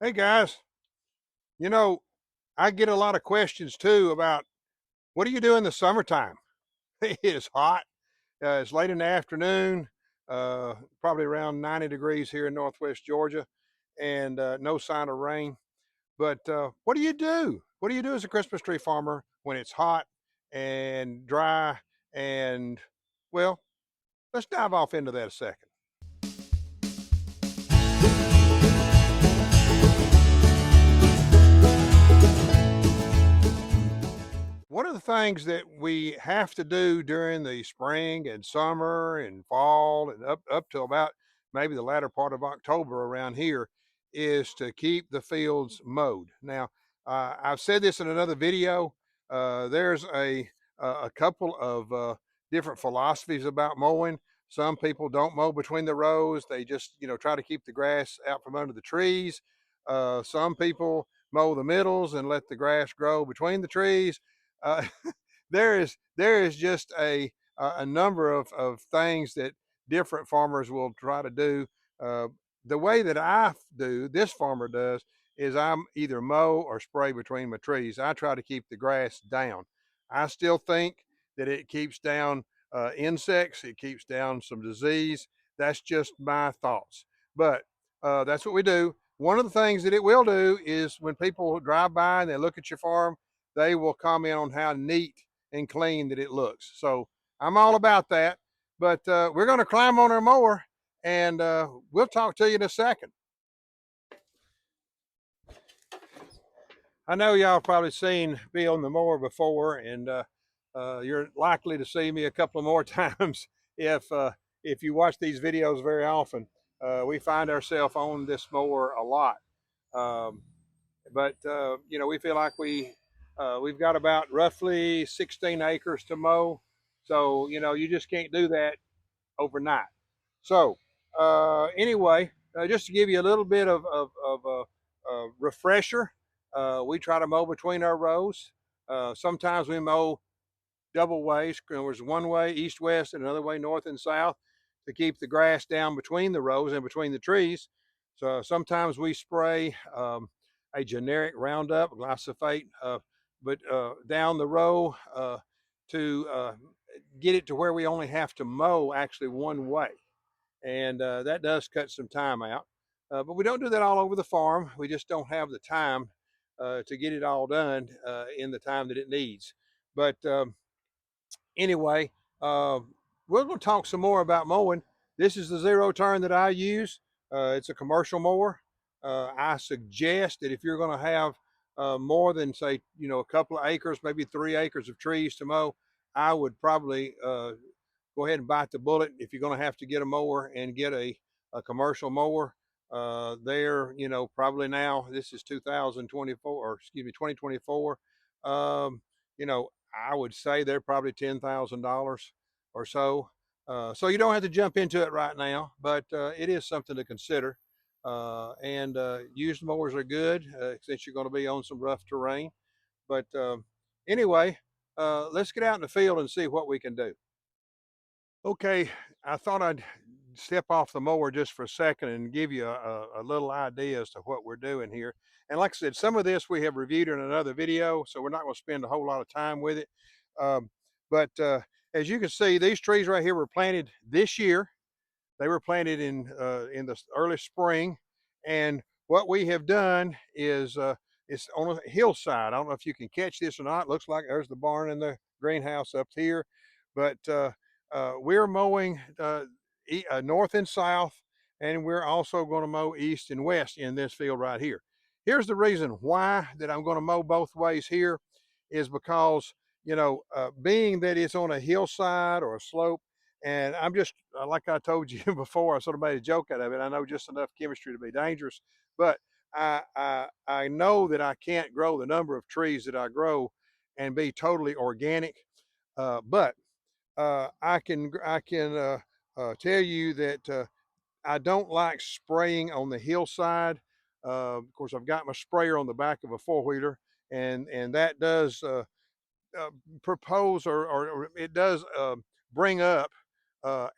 Hey guys, you know, I get a lot of questions too about what do you do in the summertime? It is hot. It's late in the afternoon, probably around 90 degrees here in Northwest Georgia, and no sign of rain. But what do you do? What do you do as a Christmas tree farmer when it's hot and dry? And well, let's dive off into that a second. One of the things that we have to do during the spring and summer and fall and up till about maybe the latter part of October around here is to keep the fields mowed. Now, I've said this in another video. There's a couple of different philosophies about mowing. Some people don't mow between the rows; they just try to keep the grass out from under the trees. Some people mow the middles and let the grass grow between the trees. uh, there is just a number of things that different farmers will try to do. Uh, the way that I do, this farmer does, is I'm either mow or spray between my trees. I try to keep the grass down. I still think that it keeps down insects, it keeps down some disease. That's just my thoughts. But that's what we do. One of the things that it will do is when people drive by and they look at your farm, they will comment on how neat and clean that it looks. So I'm all about that. But we're going to climb on our mower and we'll talk to you in a second. I know y'all probably seen me on the mower before, and you're likely to see me a couple of more times if you watch these videos very often. We find ourselves on this mower a lot. Um, but we feel like we've got about roughly 16 acres to mow, so you just can't do that overnight. So anyway, just to give you a little bit of refresher, we try to mow between our rows. Sometimes we mow double ways. There's one way east west and another way north and south to keep the grass down between the rows and between the trees. So sometimes we spray a generic Roundup, glyphosate, but down the row to get it to where we only have to mow actually one way, and that does cut some time out. But we don't do that all over the farm. We just don't have the time to get it all done in the time that it needs. But anyway, uh, we're going to talk some more about mowing. This is the zero turn that I use. It's a commercial mower. I suggest that if you're going to have more than say a couple of acres, maybe 3 acres of trees to mow, I would probably go ahead and bite the bullet if you're going to have to get a mower and get a commercial mower. There, probably now this is 2024, or excuse me, 2024. Um, I would say they're probably $10,000 or so. So you don't have to jump into it right now, but it is something to consider. And used mowers are good since you're going to be on some rough terrain. But anyway, let's get out in the field and see what we can do. Okay, I thought I'd step off the mower just for a second and give you a little idea as to what we're doing here. And like I said, some of this we have reviewed in another video, so we're not going to spend a whole lot of time with it. Um, but as you can see, these trees right here were planted this year. They were planted in the early spring, and what we have done is it's on a hillside. I don't know if you can catch this or not. It looks like there's the barn and the greenhouse up here, but we're mowing north and south, and we're also going to mow east and west in this field right here. Here's the reason why that I'm going to mow both ways here is because being that it's on a hillside or a slope, and I'm just like I told you before, I sort of made a joke out of it. I know just enough chemistry to be dangerous, but I know that I can't grow the number of trees that I grow and be totally organic. But I can tell you that I don't like spraying on the hillside. Of course, I've got my sprayer on the back of a four wheeler, and that does uh, propose or it does bring up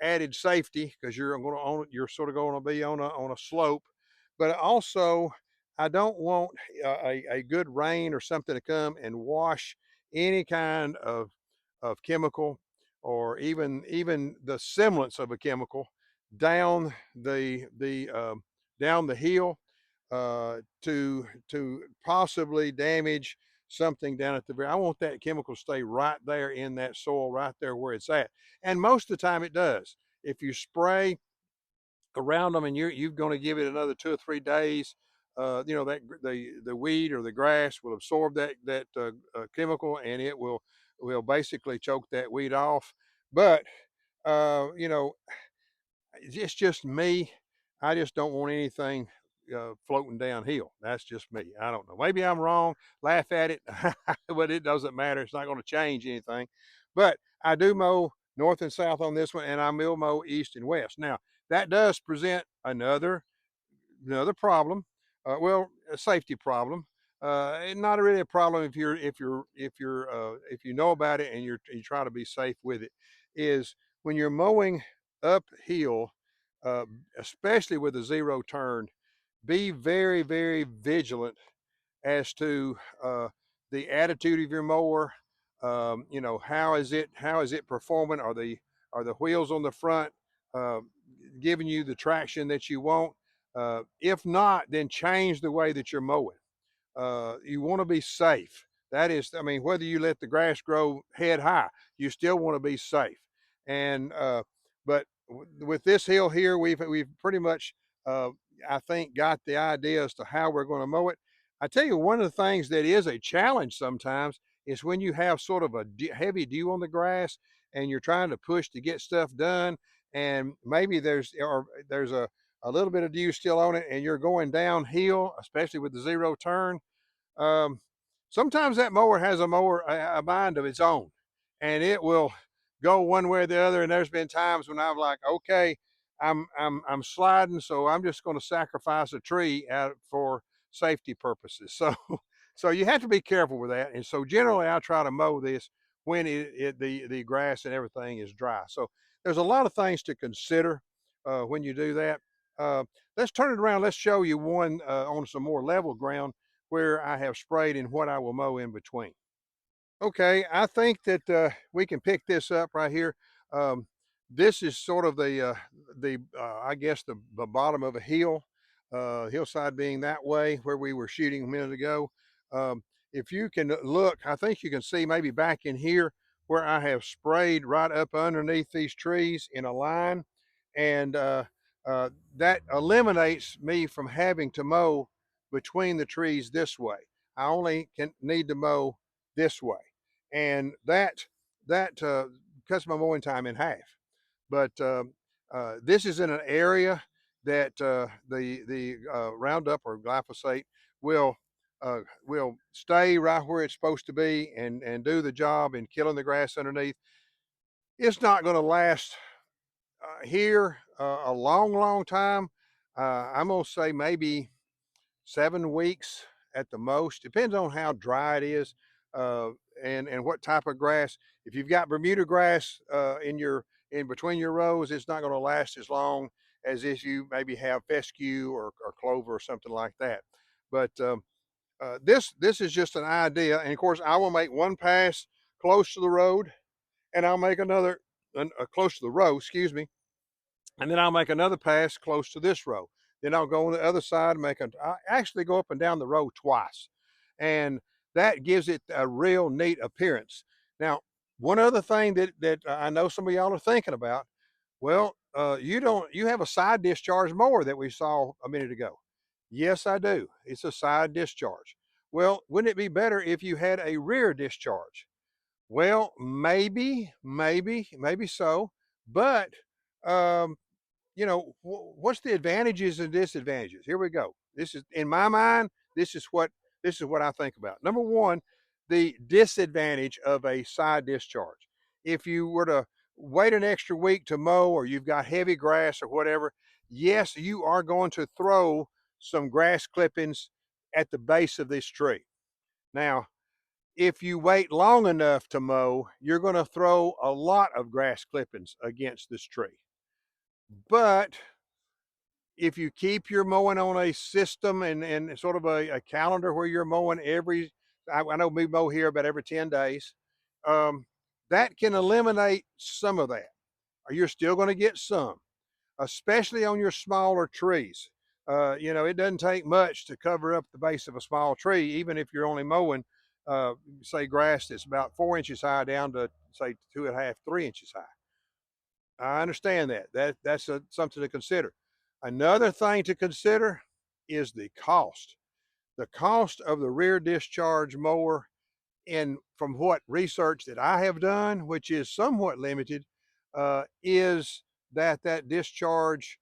added safety because you're sort of going to be on a slope, but also I don't want a good rain or something to come and wash any kind of chemical, or even the semblance of a chemical down down the hill, to possibly damage something down at the very. I want that chemical to stay right there in that soil, right there where it's at. And most of the time it does. If you spray around them and you're going to give it another 2 or 3 days, you know, that the weed or the grass will absorb that chemical, and it will basically choke that weed off. But you know, it's just me. I just don't want anything floating downhill. That's just me. I don't know. Maybe I'm wrong. Laugh at it, but it doesn't matter. It's not going to change anything. But I do mow north and south on this one, and I will mow east and west. Now that does present another problem. Well, a safety problem. And not really a problem if you know about it and you try to be safe with it. Is when you're mowing uphill, uh, especially with a zero turn, be very vigilant as to the attitude of your mower. You know, how is it performing? Are the wheels on the front uh, giving you the traction that you want? If not, then change the way that you're mowing. You want to be safe. That is, I mean, whether you let the grass grow head high, you still want to be safe. And but with this hill here, we've pretty much, uh, I think, got the idea as to how we're going to mow it. I tell you, one of the things that is a challenge sometimes is when you have sort of a heavy dew on the grass and you're trying to push to get stuff done, and maybe there's a little bit of dew still on it, and you're going downhill, especially with the zero turn. um, Sometimes that mower has a mind of its own, and it will go one way or the other. And there's been times when I'm like, okay, I'm sliding, so I'm just going to sacrifice a tree out for safety purposes. So so you have to be careful with that. And so generally, I try to mow this when the grass and everything is dry. So there's a lot of things to consider when you do that. Uh, let's turn it around. Let's show you one on some more level ground where I have sprayed and what I will mow in between. Okay, I think that we can pick this up right here. Um, this is sort of the I guess the bottom of a hill, hillside being that way where we were shooting a minute ago. Um, if you can look, I think you can see maybe back in here where I have sprayed right up underneath these trees in a line, and uh, that eliminates me from having to mow between the trees this way. I only can need to mow this way, and that cuts my mowing time in half. But this is in an area that the Roundup or glyphosate will stay right where it's supposed to be and do the job in killing the grass underneath. It's not going to last here a long time. I'm going to say maybe 7 weeks at the most. Depends on how dry it is, uh, and what type of grass. If you've got Bermuda grass in between your rows, it's not going to last as long as if you maybe have fescue or clover or something like that. But this is just an idea, and of course, I will make one pass close to the road, and I'll make another close to the row. Excuse me, and then I'll make another pass close to this row. Then I'll go on the other side, I actually go up and down the row twice. And that gives it a real neat appearance. Now, one other thing that I know some of y'all are thinking about, well, you have a side discharge mower that we saw a minute ago. Yes, I do. It's a side discharge. Well, wouldn't it be better if you had a rear discharge? Well, maybe so. But um, you know, what's the advantages and disadvantages? Here we go. This is in my mind. This is what I think about. Number one, the disadvantage of a side discharge. If you were to wait an extra week to mow, or you've got heavy grass or whatever, yes, you are going to throw some grass clippings at the base of this tree. Now, if you wait long enough to mow, you're going to throw a lot of grass clippings against this tree. But if you keep your mowing on a system and sort of a calendar where you're mowing every, I know we mow here about every 10 days, um, that can eliminate some of that. You're still going to get some, especially on your smaller trees. You know, it doesn't take much to cover up the base of a small tree, even if you're only mowing, say, grass that's about 4 inches high down to say 2.5, 3 inches high. I understand that. That's something to consider. Another thing to consider is the cost. The cost of the rear discharge mower, and from what research that I have done, which is somewhat limited, is that discharge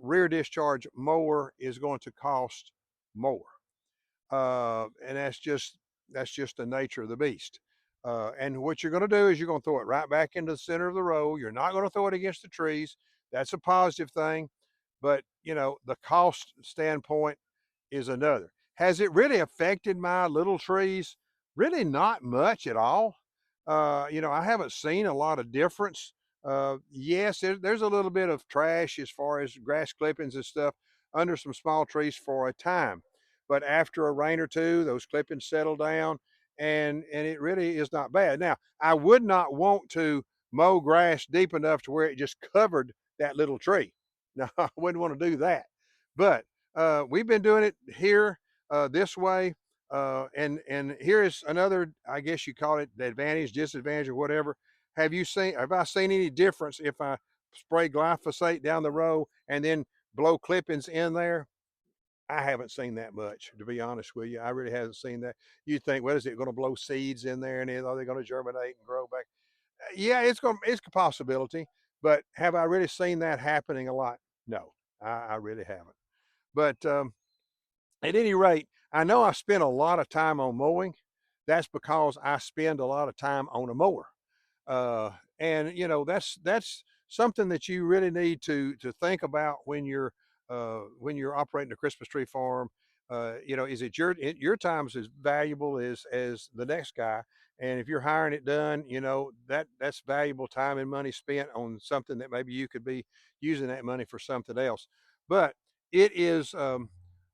rear discharge mower is going to cost more, and that's just the nature of the beast. And what you're going to do is you're going to throw it right back into the center of the row. You're not going to throw it against the trees. That's a positive thing, but you know the cost standpoint is another. Has it really affected my little trees? Really not much at all. You know, I haven't seen a lot of difference. Yes, there's a little bit of trash as far as grass clippings and stuff under some small trees for a time. But after a rain or two, those clippings settle down and it really is not bad. Now, I would not want to mow grass deep enough to where it just covered that little tree. No, I wouldn't want to do that. But we've been doing it here this way. And here is another, I guess you call it the advantage, disadvantage, or whatever. Have I seen any difference if I spray glyphosate down the row and then blow clippings in there? I haven't seen that much, to be honest with you. I really haven't seen that. You think, what is it going to blow seeds in there, and are they going to germinate and grow back? Yeah, it's a possibility, but have I really seen that happening a lot? No, I really haven't. But at any rate, I know I spent a lot of time on mowing. That's because I spend a lot of time on a mower. And you know, that's something that you really need to think about when you're operating a Christmas tree farm. You know, is it your time's as valuable as the next guy? And if you're hiring it done, you know that's valuable time and money spent on something that maybe you could be using that money for something else. But it is, uh,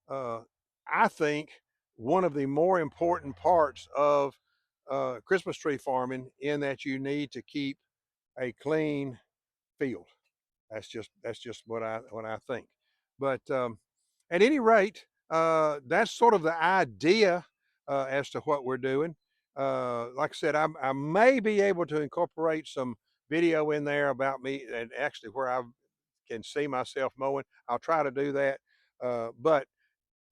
I think, one of the more important parts of Christmas tree farming, in that you need to keep a clean field. That's just what I think. But at any rate, that's sort of the idea as to what we're doing. Like I said, I may be able to incorporate some video in there about me and actually where I can see myself mowing. I'll try to do that. But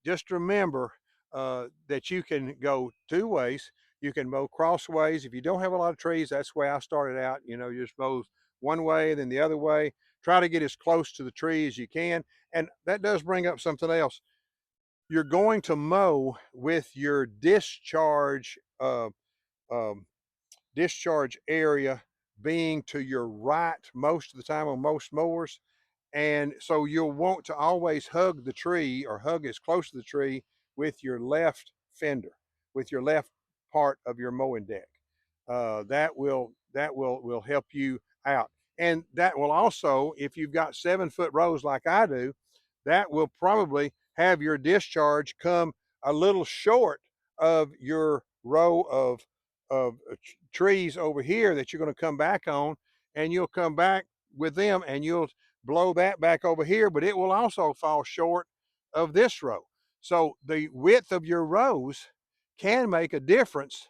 just remember that you can go two ways. You can mow crossways. If you don't have a lot of trees, that's the way I started out. You know, you just mow one way, then the other way. Try to get as close to the tree as you can. And that does bring up something else. You're going to mow with your um, discharge area being to your right most of the time on most mowers. And so you'll want to always hug the tree or hug as close to the tree with your left fender, with your left part of your mowing deck. That will help you out. And that will also, if you've got 7 foot rows like I do, that will probably have your discharge come a little short of your row of trees over here that you're going to come back on, and you'll come back with them and you'll blow that back over here, but it will also fall short of this row. So the width of your rows can make a difference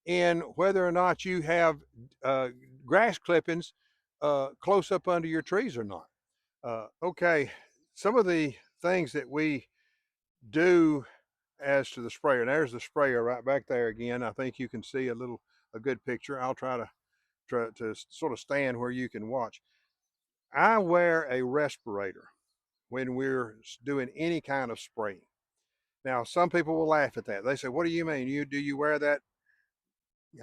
in whether or not you have uh, grass clippings close up under your trees or not. Okay, some of the things that we do as to the sprayer. And there's the sprayer right back there again. I think you can see a good picture. I'll try to sort of stand where you can watch. I wear a respirator when we're doing any kind of spraying. Now, some people will laugh at that. They say, "What do you mean? Do you wear that?"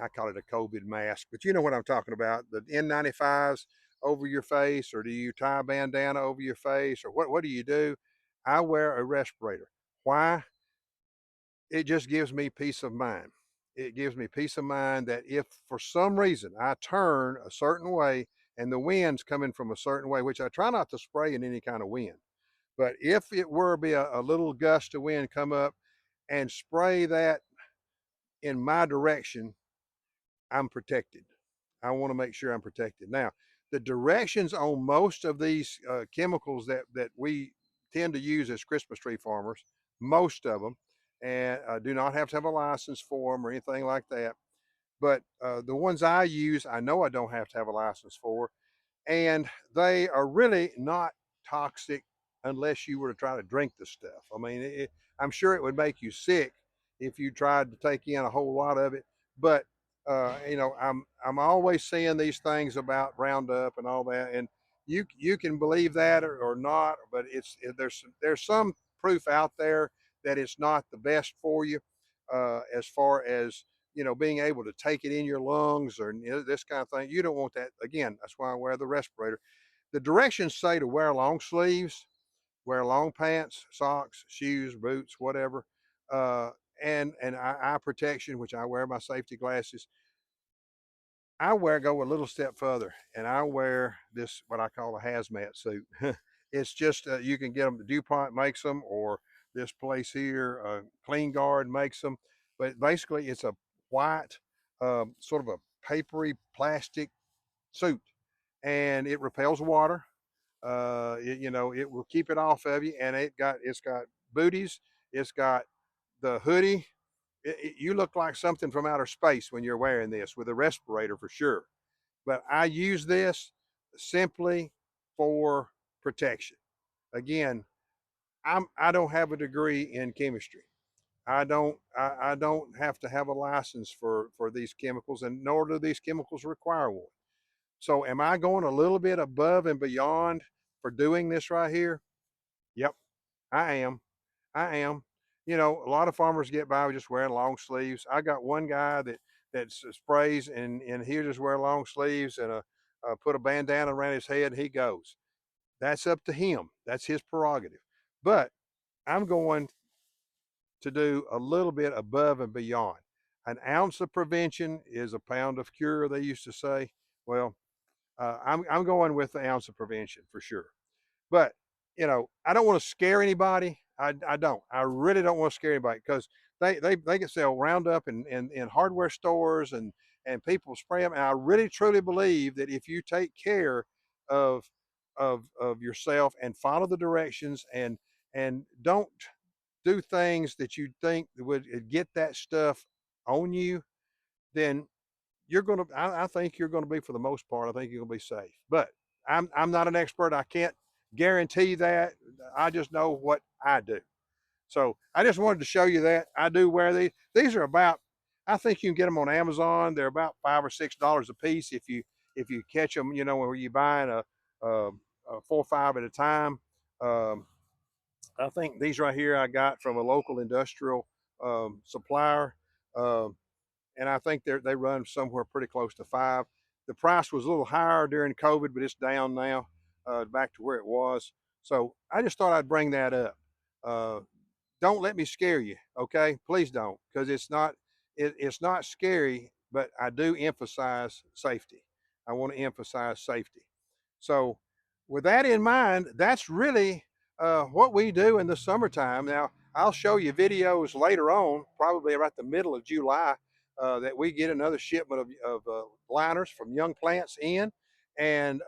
I call it a COVID mask, but you know what I'm talking about. The N95s over your face, or do you tie a bandana over your face, or what do you do? I wear a respirator. Why? It just gives me peace of mind. It gives me peace of mind that if for some reason I turn a certain way and the wind's coming from a certain way, which I try not to spray in any kind of wind, But if it were be a little gust of wind come up and spray that in my direction, I'm protected. I want to make sure I'm protected. Now, the directions on most of these chemicals that we tend to use as Christmas tree farmers, most of them, and do not have to have a license for them or anything like that. But the ones I use, I know I don't have to have a license for, and they are really not toxic unless you were to try to drink the stuff. I mean, I'm sure it would make you sick if you tried to take in a whole lot of it. But you know, I'm always seeing these things about Roundup and all that, and you can believe that or not, but there's some proof out there that it's not the best for you, as far as being able to take it in your lungs or this kind of thing. You don't want that. Again, that's why I wear the respirator. The directions say to wear long sleeves, wear long pants, socks, shoes, boots, whatever, uh, and eye protection, which I wear my safety glasses. Go a little step further, and I wear this what I call a hazmat suit. It's just you can get them. DuPont makes them, or this place here, Clean Guard makes them. But basically, it's a white, sort of a papery plastic suit, and it repels water. It will keep it off of you, and it's got booties. It's got the hoodie. You look like something from outer space when you're wearing this with a respirator for sure. But I use this simply for protection. Again, I don't have a degree in chemistry. I don't have to have a license for these chemicals, and nor do these chemicals require one. So am I going a little bit above and beyond for doing this right here? Yep, I am. I am. A lot of farmers get by with just wearing long sleeves. I got one guy that sprays and he'll just wear long sleeves and put a bandana around his head and he goes. That's up to him. That's his prerogative. But I'm going to do a little bit above and beyond. An ounce of prevention is a pound of cure, they used to say. Well, I'm going with the ounce of prevention for sure. But I don't want to scare anybody. I don't. I really don't want to scare anybody because they can sell Roundup in hardware stores and people spray them. And I really truly believe that if you take care of of yourself and follow the directions and don't do things that you think would get that stuff on you, then I think you're gonna be, for the most part, I think you're gonna be safe. But I'm not an expert. I can't guarantee that. I just know what I do. So I just wanted to show you that. I do wear these. These are about, I think you can get them on Amazon. They're about $5 or $6 a piece if you catch them, where you buying a 4 or 5 at a time. Um, I think these right here I got from a local industrial supplier. Um, and I think they run somewhere pretty close to 5. The price was a little higher during COVID, but it's down now, back to where it was. So I just thought I'd bring that up. Uh, don't let me scare you, okay? Please don't, because it's not scary, but I do emphasize safety. I want to emphasize safety. So with that in mind, that's really what we do in the summertime. Now I'll show you videos later on, probably about the middle of July, that we get another shipment of liners from young plants in, and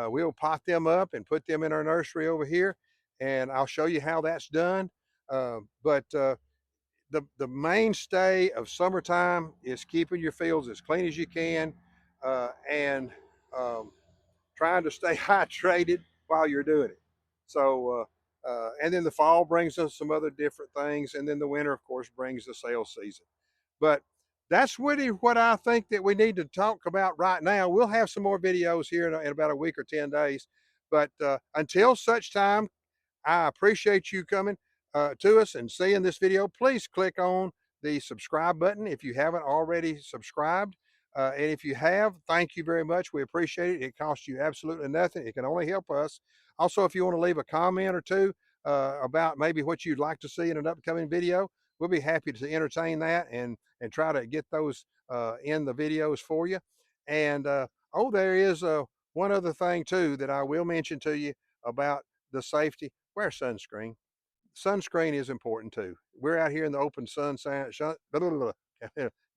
we'll pot them up and put them in our nursery over here, and I'll show you how that's done. But the mainstay of summertime is keeping your fields as clean as you can, and um, trying to stay hydrated while you're doing it. So, and then the fall brings us some other different things, and then the winter, of course, brings the sales season. But that's really what I think that we need to talk about right now. We'll have some more videos here in about a week or 10 days. But until such time, I appreciate you coming to us and seeing this video. Please click on the subscribe button if you haven't already subscribed. And if you have, thank you very much. We appreciate it. It costs you absolutely nothing. It can only help us. Also, if you want to leave a comment or two about maybe what you'd like to see in an upcoming video, we'll be happy to entertain that and try to get those in the videos for you. And oh, there is one other thing too that I will mention to you about the safety. wear sunscreen. Sunscreen is important too. We're out here in the open sunshine,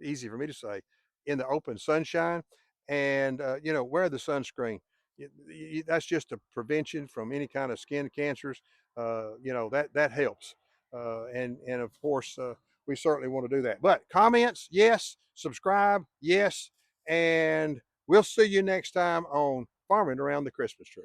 easy for me to say, in the open sunshine, and wear the sunscreen. That's just a prevention from any kind of skin cancers. That helps, and of course we certainly want to do that. But comments, yes. Subscribe, yes, and we'll see you next time on Farming Around the Christmas Tree.